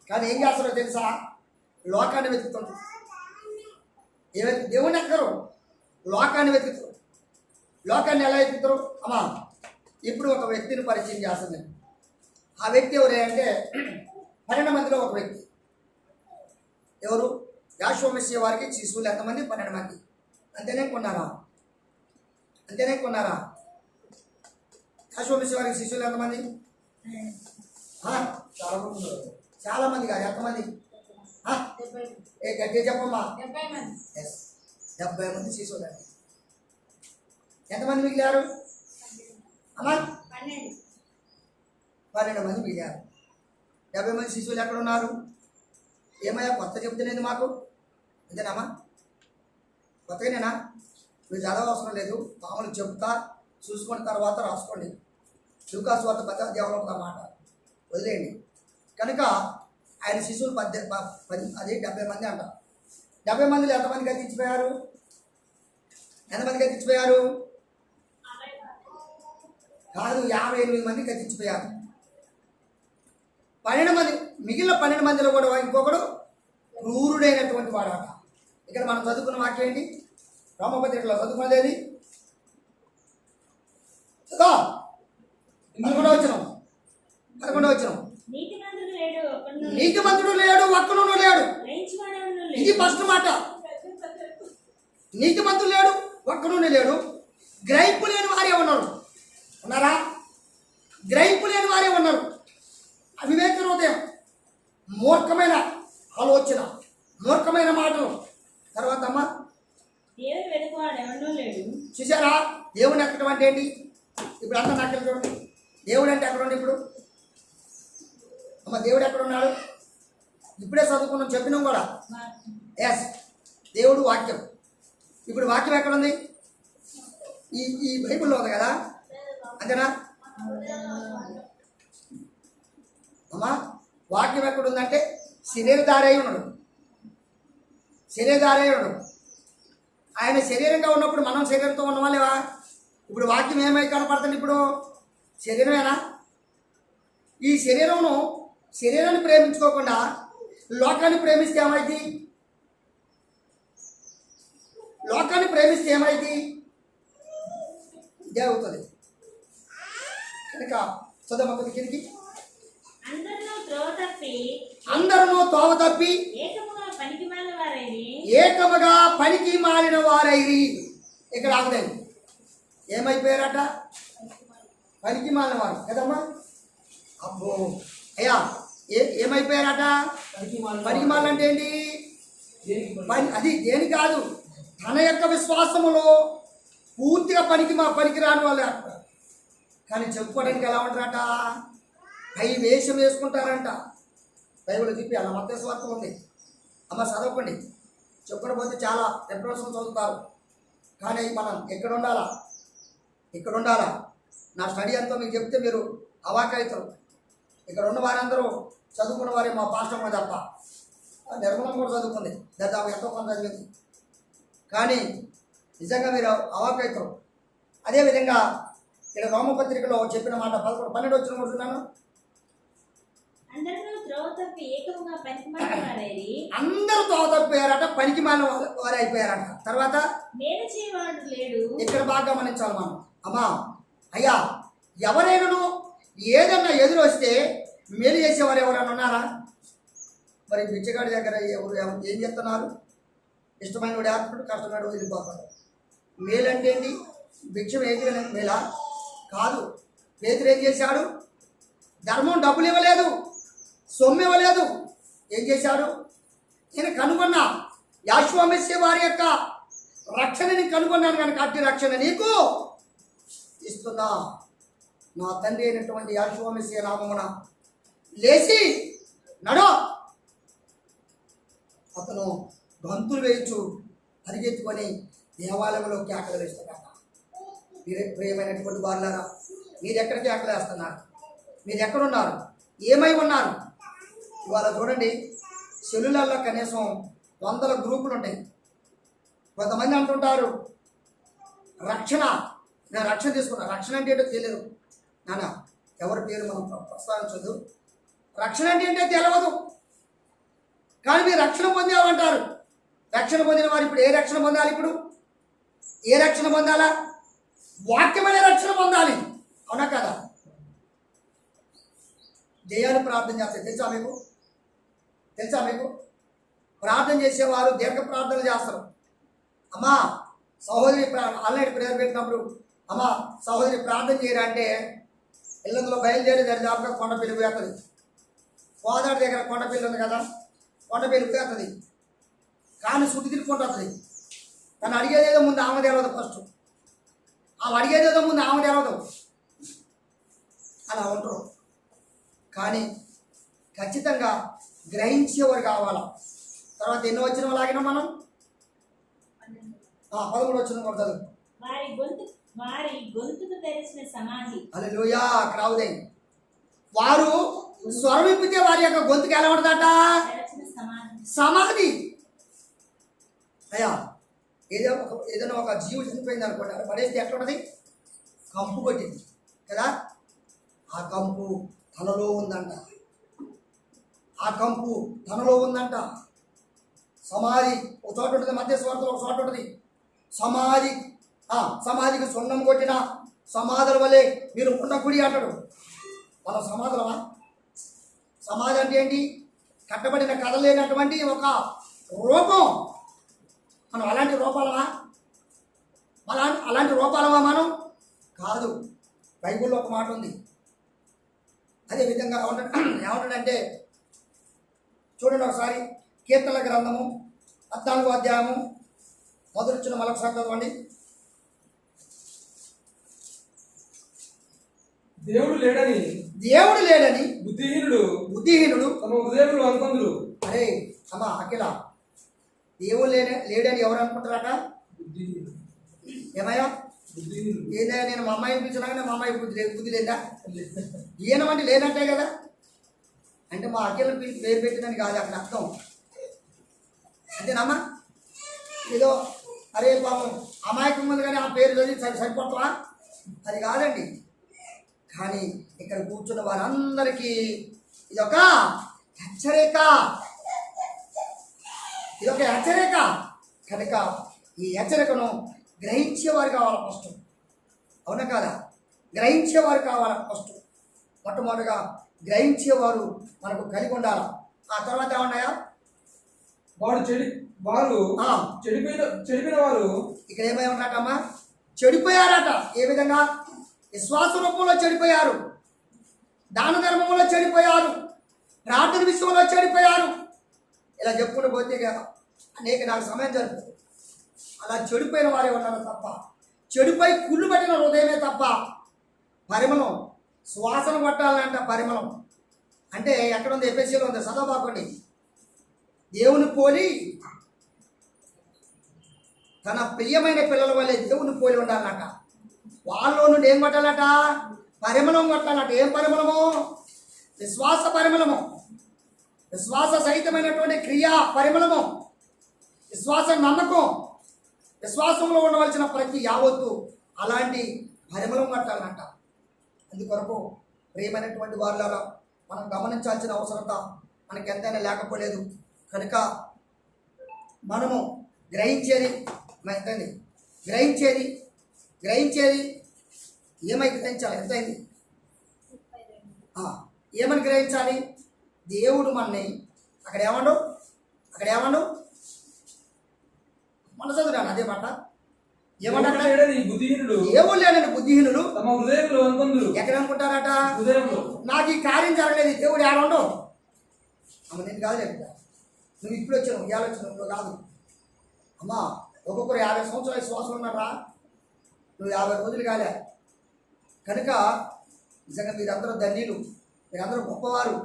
కానీ ఏం చేస్తారో తెలుసా? లోకాన్ని వెతుకుతుంటారు. దేవుని ఎక్కరు, లోకాన్ని వెతుకుతారు. లోకాన్ని ఎలా వెతుకుతారు? అమ్మా, ఇప్పుడు ఒక వ్యక్తిని పరిచయం చేస్తుంది. ఆ వ్యక్తి ఎవరే అంటే 12 మందిలో ఒక వ్యక్తి. ఎవరు? యాషోబు వారికి శిశువులు ఎంతమంది? 12 మంది. అంతేనే కొన్నారా? యాషోబు వారికి శిశువులు ఎంతమంది? చాలా మంది కాదు. ఎంతమంది? గట్టిగా చెప్పమ్మా. 70 మంది శిశువులు అండి. ఎంతమంది మిగిలారు అమ్మా? 12 మంది మిగిలారు. 70 మంది శిశువులు ఎక్కడ ఉన్నారు? ఏమయ్యా కొత్త చెప్తున్నది మాకు? అంతేనామా? కొత్తగానేనా? మీరు చదవవసరం లేదు. మామూలు చెప్తా, చూసుకున్న తర్వాత రాసుకోండి. లూకాసు వార్త 10వ అధ్యాయంలో అన్నమాట. వదిలేయండి. కనుక ఆయన శిశువులు 70 మంది అంటారు. 70 మందిలో ఎంతమంది గతించిపోయారు? ఎంతమంది గతించిపోయారు? కాదు, 58 మంది గతించిపోయారు. 12 మంది మిగిలిన 12 మందిలో కూడా ఇంకొకడు క్రూరుడైనటువంటి వాడట. ఇక్కడ మనం చదువుకున్న వాక్యం ఏంటి? రోమపత్రికలో చదువుకున్నది 11వ వచనం. నీతిమంతుడు లేడు, ఒక్కడును లేడు. ఇది ఫస్ట్ మాట. నీతిమంతుడు లేడు, ఒక్కడును లేడు. గ్రహింపు లేని వారే ఉన్నారు. ఉన్నారా? గ్రహింపు లేని వారే ఉన్నారు. అవివేక హృదయం, మూర్ఖమైన ఆలోచన, మూర్ఖమైన మాటలు. తర్వాత అమ్మ దేవుని వెతుకువాడు ఎవడో లేడు. చూసారా? దేవుని ఎక్కడం అంటే ఏంటి? ఇప్పుడు అంతా నాకు చూడండి. దేవుడు అంటే ఎక్కడ ఉండి ఇప్పుడు అమ్మ దేవుడు ఎక్కడ ఉన్నాడు? ఇప్పుడే చదువుకున్నాం, చెప్పినాం కూడా. ఎస్, దేవుడు వాక్యం. ఇప్పుడు వాక్యం ఎక్కడ ఉంది? ఈ బైబిల్లో ఉంది కదా, అంతేనా అమ్మా? వాక్యం ఎక్కడ ఉందంటే శరీరధారై ఉన్నాడు. శరీరధారై ఉన్నాడు. ఆయన శరీరంగా ఉన్నప్పుడు మనం శరీరంతో ఉన్నామా లేవా? ఇప్పుడు వాక్యం ఏమై కనపడుతుంది? ఇప్పుడు శరీరమేనా? ఈ శరీరాన్ని ప్రేమించుకోకుండా లోకాన్ని ప్రేమిస్తే ఏమైంది? లోకాన్ని ప్రేమిస్తే ఏమైంది? ఇదే అవుతుంది. కనుక చదవకపోతే కిందికి అందరూ తోవ తప్పి ఏకముగా పనికి మాలిన వారైరి. ఇక్కడ ఆగుదండి. ఏమైపోయారట? పనికి మాలిన వారు కదమ్మా. అబ్బో అయ్యా, ఏమైపోయారట? పనికి మాలిన అంటే ఏంటి? అది దేని కాదు, తన యొక్క విశ్వాసములో పూర్తిగా పనికి రాని వాళ్ళు. కానీ చెప్పుకోవడానికి ఎలా ఉంటారట? పై వేషం వేసుకుంటారంట. బైబిల్ చెప్పి అలా మత్తయి సువార్త ఉంది అమ్మ, చదవకండి. చెప్పకపోతే చాలా రెఫరెన్స్ చదువుతారు. కానీ మనం ఎక్కడ ఉండాలా? ఇక్కడ ఉండాలా? నా స్టడీ అంతా మీకు చెప్తే మీరు అవాకవుతారు. ఇక్కడ ఉన్న వారందరూ చదువుకున్న వారే. మా పాస్టర్ తప్ప నిర్మలం కూడా చదువుకుంది, దాదాపు ఎంతో కొంత చదివింది. కానీ నిజంగా మీరు అవాకవుతారు. అదేవిధంగా ఇక్కడ రోమపత్రికలో చెప్పిన మాట 12 వచ్చిన కొడుతున్నాను. అందరూ తోవ తప్పిపోయారట, పనికి మాలిన వారు అయిపోయారట. తర్వాత ఇక్కడ బాగా గమనించాలి మనం. అమ్మా అయ్యా, ఎవరైనా ఏదన్నా ఎదురు వస్తే మేలు చేసేవారు ఎవరైనా ఉన్నారా? మరి బిచ్చగాడి దగ్గర ఎవరు ఏం చెప్తున్నారు? ఇష్టమైన వాడు ఏర్పడు, కష్టమైన వెళ్ళిపోతాడు. మేలు అంటే ఏంటి? భిక్షం ఏంటి? మేలా కాదు. పేతురు ఏం చేశాడు? ధర్మం డబ్బులు ఇవ్వలేదు, సొమ్ము ఇవ్వలేదు. ఏం చేశాడు? నేను కనుగొన్నా, యెహోవా మెస్సీయ వారి యొక్క రక్షణని కనుగొన్నాను కనుక అట్టి రక్షణ నీకు ఇస్తున్నా. నా తండ్రి అయినటువంటి యెహోవా మెస్సీయ నామమున లేచి నడో. అతను గంతులు వేయచ్చు పరిగెత్తుకొని దేవాలయంలో కేకలు వేస్తున్నాడు. మీరే ప్రియమైనటువంటి వారులారా, మీరు ఎక్కడ కేకలు వేస్తున్నారు? మీరు ఎక్కడున్నారు? ఏమై ఉన్నారు? ఇవాళ చూడండి, సెల్యులర్లో కనీసం 100 గ్రూపులు ఉంటాయి. కొంతమంది అంటుంటారు రక్షణ, నేను రక్షణ తీసుకున్నా. రక్షణ అంటే ఏంటో తెలియదు నాన్న, ఎవరి పేరు మనం ప్రస్తావించదు. రక్షణ అంటే ఏంటో తెలియదు. కానీ మీరు రక్షణ పొందామంటారు. రక్షణ పొందిన వారు ఇప్పుడు ఏ రక్షణ పొందాలి? ఇప్పుడు ఏ రక్షణ పొందాలా? వాక్యమైన రక్షణ పొందాలి. అవునా కదా? జయాలు ప్రార్థన చేస్తారు. తెలుసా మీకు? ప్రార్థన చేసేవారు దీర్ఘ ప్రార్థన చేస్తారు. అమ్మా సహోదరి ఆన్లైన్ ప్రేయర్ పెట్టినప్పుడు అమ్మా సహోదరి ప్రార్థన చేయరా అంటే ఇళ్ళందులో బయలుదేరి దరిదాపుగా కొండ పెళ్లి పోతుంది. గోదావరి దగ్గర కొండ పెళ్లి ఉంది కదా, కొండ పెళ్లి పోతుంది. కానీ సుట్టి తిరుగుకుంటుంది. తను అడిగేదేదో ముందు ఆమె తెలవదు. ఫస్ట్ ఆమె అడిగేదేదో ముందు ఆమె తెలవదు. అలా ఉంటారు. కానీ ఖచ్చితంగా గ్రహించేవారు కావాలా. తర్వాత ఎన్నో వచ్చిన లాగినా మనం 13 వచ్చిన కూడా చదువు. హల్లెలూయా. క్రౌదే వారు స్వరం విప్పితే వారి యొక్క గొంతుకు ఎలా ఉంటుందట? సమాధి. అయ్యా, ఏదైనా ఒక జీవి చనిపోయింది అనుకోండి, అక్కడ పడేస్తే ఎట్లా ఉంటుంది? కంపు కొట్టింది కదా. ఆ కంపు తనలో ఉందంట. సమాధి ఒక చోట ఉంటుంది. మధ్య స్వార్థలో ఒక చోట ఉంటుంది సమాధికి సున్నం కొట్టిన సమాధుల వల్లే మీరు ఉండకుడి అంటాడు. మన సమాధులమా? సమాధి అంటే ఏంటి? కట్టబడిన కదలేనటువంటి ఒక రూపం. మనం అలాంటి రూపాలమా? అలాంటి రూపాలమా మనం కాదు. బైబిల్లో ఒక మాట ఉంది. అదేవిధంగా ఏమంటాడంటే చూడండి ఒకసారి, కీర్తనల గ్రంథము 14వ అధ్యాయము మొదటి వచ్చిన మరొకసారి చదవండి. దేవుడు లేడని బుద్ధిహీనుడు తమ హృదయంలో అనుకుందురు. అరే అమ్మా అఖిల, దేవుడు లేడని ఎవరు అనుకుంటారట? ఏమయ్యా ఏదైనా నేను మా అమ్మాయిని పిలిచినాక మా అమ్మాయి బుద్ధి లేదా? ఈయనమంటే లేనట్టే కదా. అంటే మా అఖిలను పేరు పెట్టిందని కాదు అక్కడ అర్థం. అంతేనమ్మా? ఏదో అరే పాపం అమాయకం ఉంది కానీ ఆ పేరు చదివి సరిపోతావా? అది కాదండి. కానీ ఇక్కడ కూర్చున్న వారందరికీ ఇదొక హెచ్చరిక, కనుక ఈ హెచ్చరికను గ్రహించేవారు కావాలి ఫస్ట్. అవునా కాదా? గ్రహించేవారు కావాలి ఫస్ట్. మొట్టమొదటిగా గ్రహించేవారు మనకు కలిగి ఉండాలి. ఆ తర్వాత ఏమన్నాయా? చెడిపోయిన వారు ఇక్కడ ఏమై ఉన్నారటమ్మా? చెడిపోయారట. ఏ విధంగా? విశ్వాస రూపంలో చెడిపోయారు, దాన ధర్మంలో చెడిపోయారు, ప్రార్థన విషయంలో చెడిపోయారు. ఇలా చెప్పుకుంటూ పోతే అనేక నాకు సమయం జరుగుతుంది. అలా చెడిపోయిన వారే ఉన్నారు తప్ప, చెడిపోయి కుళ్ళు పట్టిన హృదయమే తప్ప పరిమళం, సువాసన కొట్టాలంట. పరిమళం అంటే ఎక్కడుంది? ఎఫెసీలో ఉంది, చదవబాకండి. దేవుని పోలి తన ప్రియమైన పిల్లల వల్లే దేవుని పోలి ఉండాలన్నట. వాళ్ళలో నుండి ఏం కొట్టాలట? పరిమళం కొట్టాలట. ఏం పరిమళము? విశ్వాస పరిమళము, విశ్వాస సహితమైనటువంటి క్రియా పరిమళము, విశ్వాస నమ్మకం, విశ్వాసంలో ఉండవలసిన ప్రతి యావత్తు అలాంటి పరిమళం కొట్టాలన్నట. అందుకొరకు ప్రియమైనటువంటి వాళ్ళ మనం గమనించాల్సిన అవసరత మనకి ఎంతైనా లేకపోలేదు. కనుక మనము గ్రహించేది ఏమై గ్రహించాలి? ఎంతైంది? ఏమని గ్రహించాలి? దేవుడు మనని అక్కడ ఏమండు మన చదువురాను అదే మాట. ఏమంటే దేవుడు లేడని బుద్ధిహీనులు ఎక్కడ అనుకుంటారట? నాకు ఈ కార్యం జరగలేదు, దేవుడు ఏమండు? అమ్మ నేను కాదు లేదా, నువ్వు ఇప్పుడు వచ్చాను, ఇవాళ వచ్చినావు కాదు అమ్మా. ఒక్కొక్కరు 50 సంవత్సరాల విశ్వాసం ఉన్నారా? నువ్వు 50 రోజులు కాలే. కనుక నిజంగా మీరందరూ ధన్యులు, మీరందరూ గొప్పవారు,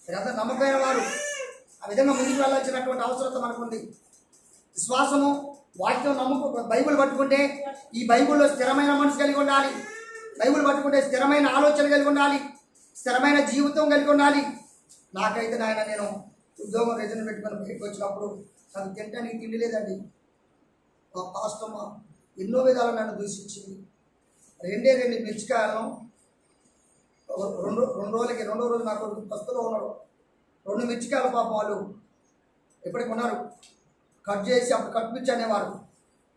మీరందరూ నమ్మకమైన వారు. ఆ విధంగా ముందుకు వెళ్ళాల్సినటువంటి అవసరత మనకుంది. విశ్వాసము, వాక్యం నమ్ముకు, బైబిల్ పట్టుకుంటే ఈ బైబిల్లో స్థిరమైన మనసు కలిగి ఉండాలి. బైబిల్ పట్టుకుంటే స్థిరమైన ఆలోచన కలిగి ఉండాలి, స్థిరమైన జీవితం కలిగి ఉండాలి. నాకైతే నాయన నేను ఉద్యోగం రిజన్ పెట్టుకొని బయటకు వచ్చినప్పుడు నాకు తినడానికి తిండి లేదండి. మా పాస్టమ్మ ఎన్నో విధాలు నన్ను దూషించింది. 2 మిర్చికాయలను రెండో రోజు నాకు బస్తులో ఉన్నాడు. 2 మిర్చికాయలు పాపం వాళ్ళు ఎప్పటికి ఉన్నారు. కట్ చేసి అప్పుడు కట్ మిర్చి అనేవారు.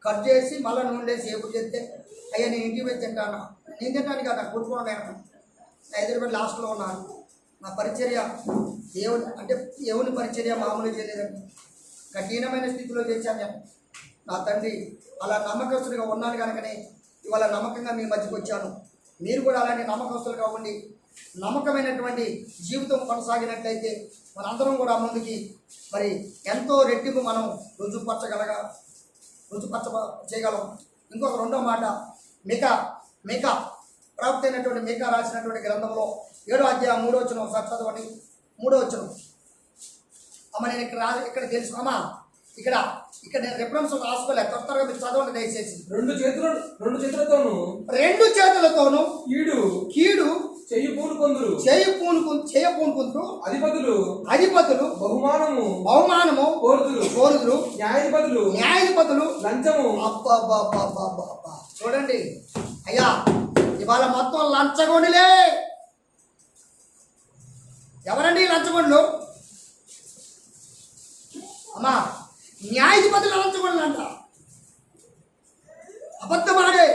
కట్ చేసి మళ్ళీ నూనె వేసి ఏపుడు చేస్తే అయ్యా నేను ఇంటికి పోయి తింటాను. నేను తింటాను కదా, నాకు కొడుకున్నాను. హైదరాబాద్ లాస్ట్లో ఉన్నాను. నా పరిచర్య దేవుని పరిచర్య మామూలు చేయలేదండి. కఠినమైన స్థితిలో చేశాను నేను. నా తండ్రి అలా నమ్మకస్తుడిగా ఉన్నాను కనుకనే ఇవాళ నమ్మకంగా మీ మధ్యకి వచ్చాను. మీరు కూడా అలాంటి నమ్మకస్తులుగా ఉండి నమ్మకమైనటువంటి జీవితం కొనసాగినట్లయితే మనందరం కూడా ముందుకి మరి ఎంతో రెట్టింపు మనం రుజుపరచ చేయగలం. ఇంకొక రెండో మాట, మీకా ప్రవక్త అయినటువంటి మీకా రాసినటువంటి గ్రంథంలో 7వ అధ్యాయం 3వ వచనం ఒకసారి చదవండి. 3వ వచనం. అమ్మ నేను ఇక్కడ తెలుసు అమ్మా, ఇక్కడ నేను రెఫరెన్స్ రాసుకోలేదు, త్వరగా మీరు చదవండి దయచేసి. 2 చేతులతోనూ కీడు చెయ్యి పూనుకొందురు. అధిపతులు బహుమానము కోరుదురు. న్యాయాధిపతులు లంచము. చూడండి అయ్యా, ఇవాళ మొత్తం లంచగొండులే. ఎవరండి లంచగొండ్లు? అమ్మా, న్యాయాధిపతులు లంచగొండ్లు అంట. అబద్ధమాడే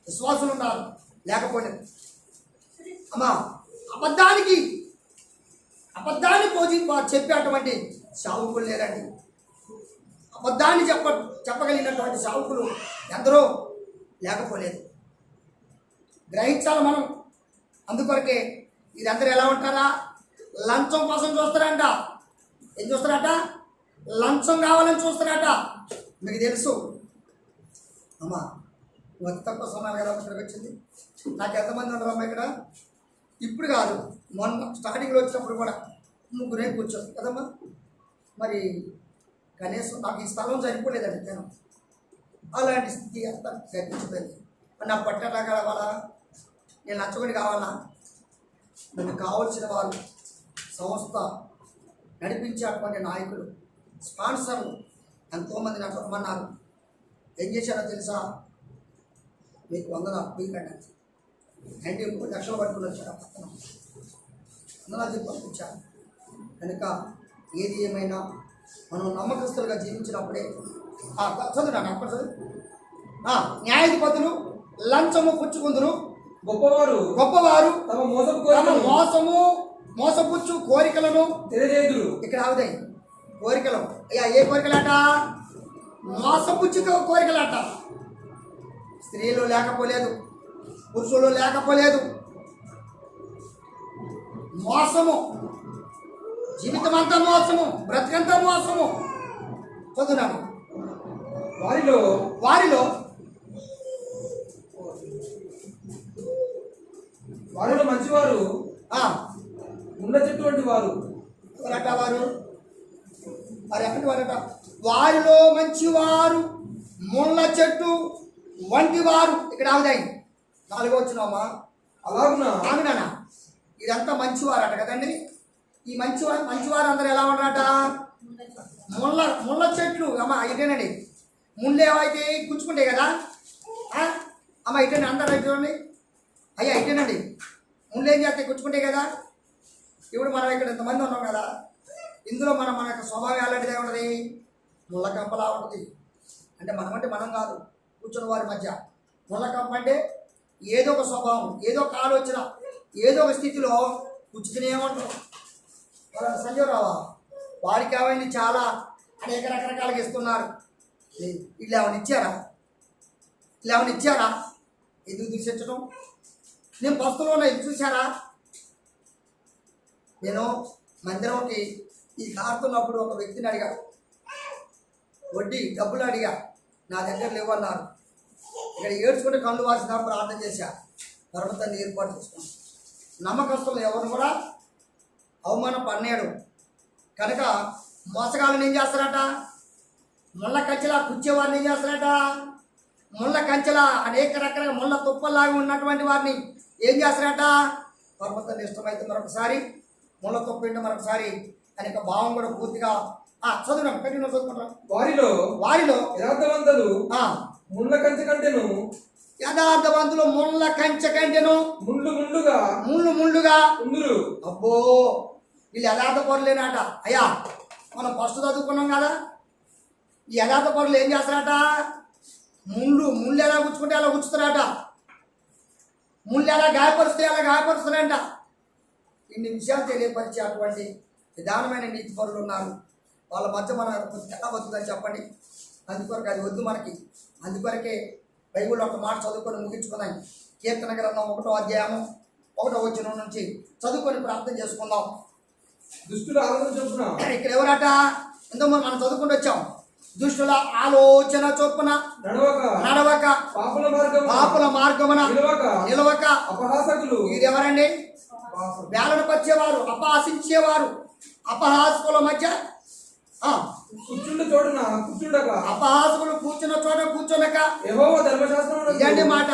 విశ్వాసులు ఉన్నారు, లేకపోతే అమ్మా అబద్ధాన్ని చెప్పేటువంటి సావుకులు లేరండి. అబద్ధాన్ని చెప్పగలిగినటువంటి సావుకులు ఎందరో లేకపోలేదు. గ్రహించాలి మనం. అందుకొరకే ఇదందరూ ఎలా ఉంటారా? లంచం కోసం చూస్తారంట. ఏం చూస్తారట? లంచం కావాలని చూస్తారట. మీకు తెలుసు అమ్మా, నువ్వు అతి తక్కువ సమయాలు కదా ఇక్కడికి వచ్చింది. నాకు ఎంతమంది ఉన్నారమ్మా ఇక్కడ? ఇప్పుడు కాదు, మొన్న స్టార్టింగ్లో వచ్చినప్పుడు కూడా ముగ్గురే కూర్చోదు కదమ్మా. మరి కనీసం నాకు ఈ స్థలం సరిపోలేదండి. నేను అలాంటి స్థితి అంతా గర్పించిపోయింది. నా పట్టణ కావాలా, నేను నచ్చబడి కావాలా? నాకు కావలసిన వారు, సంస్థ నడిపించేటువంటి నాయకులు, స్పాన్సర్లు ఎంతోమంది నాకు రమ్మన్నారు. ఏం చేశారో తెలుసా? మీకు 100 వీకండి 93 లక్షలు పట్టుకుని వచ్చారు. ఆ పక్కన 100 చెప్పి పంపించారు. కనుక ఏది ఏమైనా మనం నమ్మకస్తులుగా జీవించినప్పుడే చదువున్నాను అప్పుడు చదువు. న్యాయాధిపతులు లంచము పుచ్చుకుందురు, గొప్పవారు తమ మోసపుచ్చు కోరికలను తెలియజేయుదురు. ఇక్కడ ఆవుదాయి కోరికలు. అయ్యా ఏ కోరికలాట? మోసపుచ్చు కోరికలాట. స్త్రీలు లేకపోలేదు, పురుషులు లేకపోలేదు. మోసము, జీవితం అంతా మోసము, బ్రతికంతా మోసము. చదువున్నాను. వారిలో మంచివారు ముళ్ళ చెట్టు వంటి వారు. ఎవరట వారు? మరి ఎక్కడి వారట? వారిలో మంచివారు ముళ్ళ చెట్టు వంటి వారు. ఇక్కడ ఆగుదాయి 4వ వచ్చినామా? ఆగునా? ఇదంతా మంచివారట కదండి. ఈ మంచివారు అందరూ ఎలా ఉన్నారట? ముళ్ళ చెట్లు. అమ్మ ఇటేనండి. ముళ్ళు ఏవైతే గుచ్చుకుంటాయి కదా అమ్మ, ఇటేనండి. అందరూ చూడండి అయ్యా, ఇటేనండి. ముళ్ళు ఏం చేస్తాయి? గుచ్చుకుంటాయి కదా. ఇప్పుడు మనం ఇక్కడ ఇంతమంది ఉన్నాం కదా, ఇందులో మన యొక్క స్వభావం ఎలాంటిదే ఉంటుంది? ముళ్ళ కంపలా ఉంటుంది. అంటే మనం కాదు, కూర్చున్న వారి మధ్య. ముళ్ళ కంప అంటే ఏదో ఒక స్వభావం, ఏదో ఒక ఆలోచన, ఏదో ఒక స్థితిలో కూర్చునే ఉంటాం. సంజీవరావా వారికి అవన్నీ చాలా అనేక రకరకాలుగా ఇస్తున్నారు. వీళ్ళు ఏమైనా ఇచ్చారా? ఎందుకు దూషించడం? నేను బస్తులో ఉన్న ఇది చూసారా? నేను మందిరంకి ఈ కారుతున్నప్పుడు ఒక వ్యక్తిని అడిగా, వడ్డీ డబ్బులు అడిగా. నా దగ్గర లేవన్నారు. ఇక్కడ ఏడ్చుకుంటే కళ్ళు వాసిన ప్రార్థన చేశా. పర్వతాన్ని ఏర్పాటు చేసుకున్నాను. నమ్మకస్తులు ఎవరు కూడా అవమానం పన్నాడు. కనుక మోసగాళ్ళని ఏం చేస్తారట? ముళ్ళ కంచెలా కూర్చేవారిని ఏం చేస్తారట? ముళ్ళ కంచెలా అనేక రకాల ముళ్ళ తుప్పల్లాగా ఉన్నటువంటి వారిని ఏం చేస్తారట? పర్వతాన్ని ఇష్టమైతే మరొకసారి ముళ్ళ తుప్ప మరొకసారి అనేక భావం కూడా పూర్తిగా చదువున్నాం. పెట్టిన చదువుకుంటాం. వారిలో యథార్థవంతులు ముళ్ళ కంచె కంటేను ముళ్ళుగా అబ్బో, వీళ్ళు యథార్థ పరులేనాట. అయ్యా మనం ఫస్ట్ చదువుకున్నాం కదా, ఈ యథార్థ పరులు ఏం చేస్తారట? ముళ్ళు ఎలా గుచ్చుకుంటే అలా గుచ్చుతారట. ముళ్ళు ఎలా గాయపరుస్తే అలా గాయపరుస్తారంట. ఇన్ని విషయాలు తెలియపరిచే అటువంటి విధానమైన నీతి పరులు ఉన్నారు. వాళ్ళ మధ్య మనం ఎలా వస్తుందని చెప్పండి. అందుకొరకు అది వద్దు మనకి. అందుకొరకే బైబిల్లో ఒక మాట చదువుకొని ముగించుకుందాం. కీర్తన గ్రంథం 1వ అధ్యాయము 1వ వచనం నుంచి చదువుకొని ప్రార్థన చేసుకుందాం. దుష్టుల ఆలోచన చొప్పున. ఇక్కడ ఎవరట? ఎంతో మనం చదువుకుంటూ వచ్చాం. దుష్టుల ఆలోచన చొప్పున నడవక పాపుల మార్గమున నిలవక అపహాసకులు. వీరెవరండి? వేలను పరిచేవారు, అపహాసించేవారు, అపహాసకుల మధ్య అపహాసకులు కూర్చున్న చోట కూర్చునక యెహోవా ధర్మశాస్త్రమును ఇదండి మాట.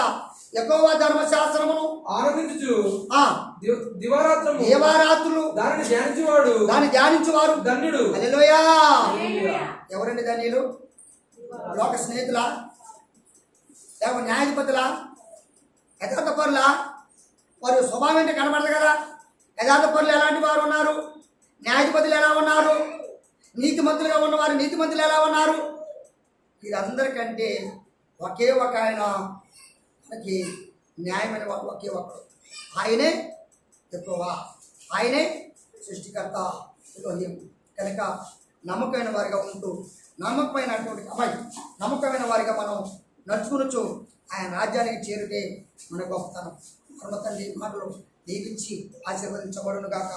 యెహోవా ధర్మశాస్త్రమును ఆనందించుచు దివారాత్రులు దాన్ని ధ్యానించువారు ధన్యుడు. హల్లెలూయా. ఎవరండి ధన్యులు? లోక స్నేహితులా? లేక న్యాయాధిపతులా? యథార్థ పరులా? వారి స్వభావం ఏంటి కనబడదు కదా. యథార్థ పరులు ఎలాంటి వారు ఉన్నారు? న్యాయాధిపతులు ఎలా ఉన్నారు? నీతిమంతులుగా ఉన్నవారు నీతిమంతులు ఎలా ఉన్నారు? వీరందరికంటే ఒకే ఒక ఆయన మనకి న్యాయమైన వాడు ఒకే ఒకడు. ఆయనే ఎక్కువ, ఆయనే సృష్టికర్త ఎలోహిం. కనుక నమ్మకమైన వారిగా ఉంటూ నమ్మకమైన వారిగా మనం నడుచుకునొచ్చు ఆయన రాజ్యానికి చేరుటే మన గొప్పతనం. పరమ తండ్రి మాటలు దీవించి ఆశీర్వదించబడును గాక.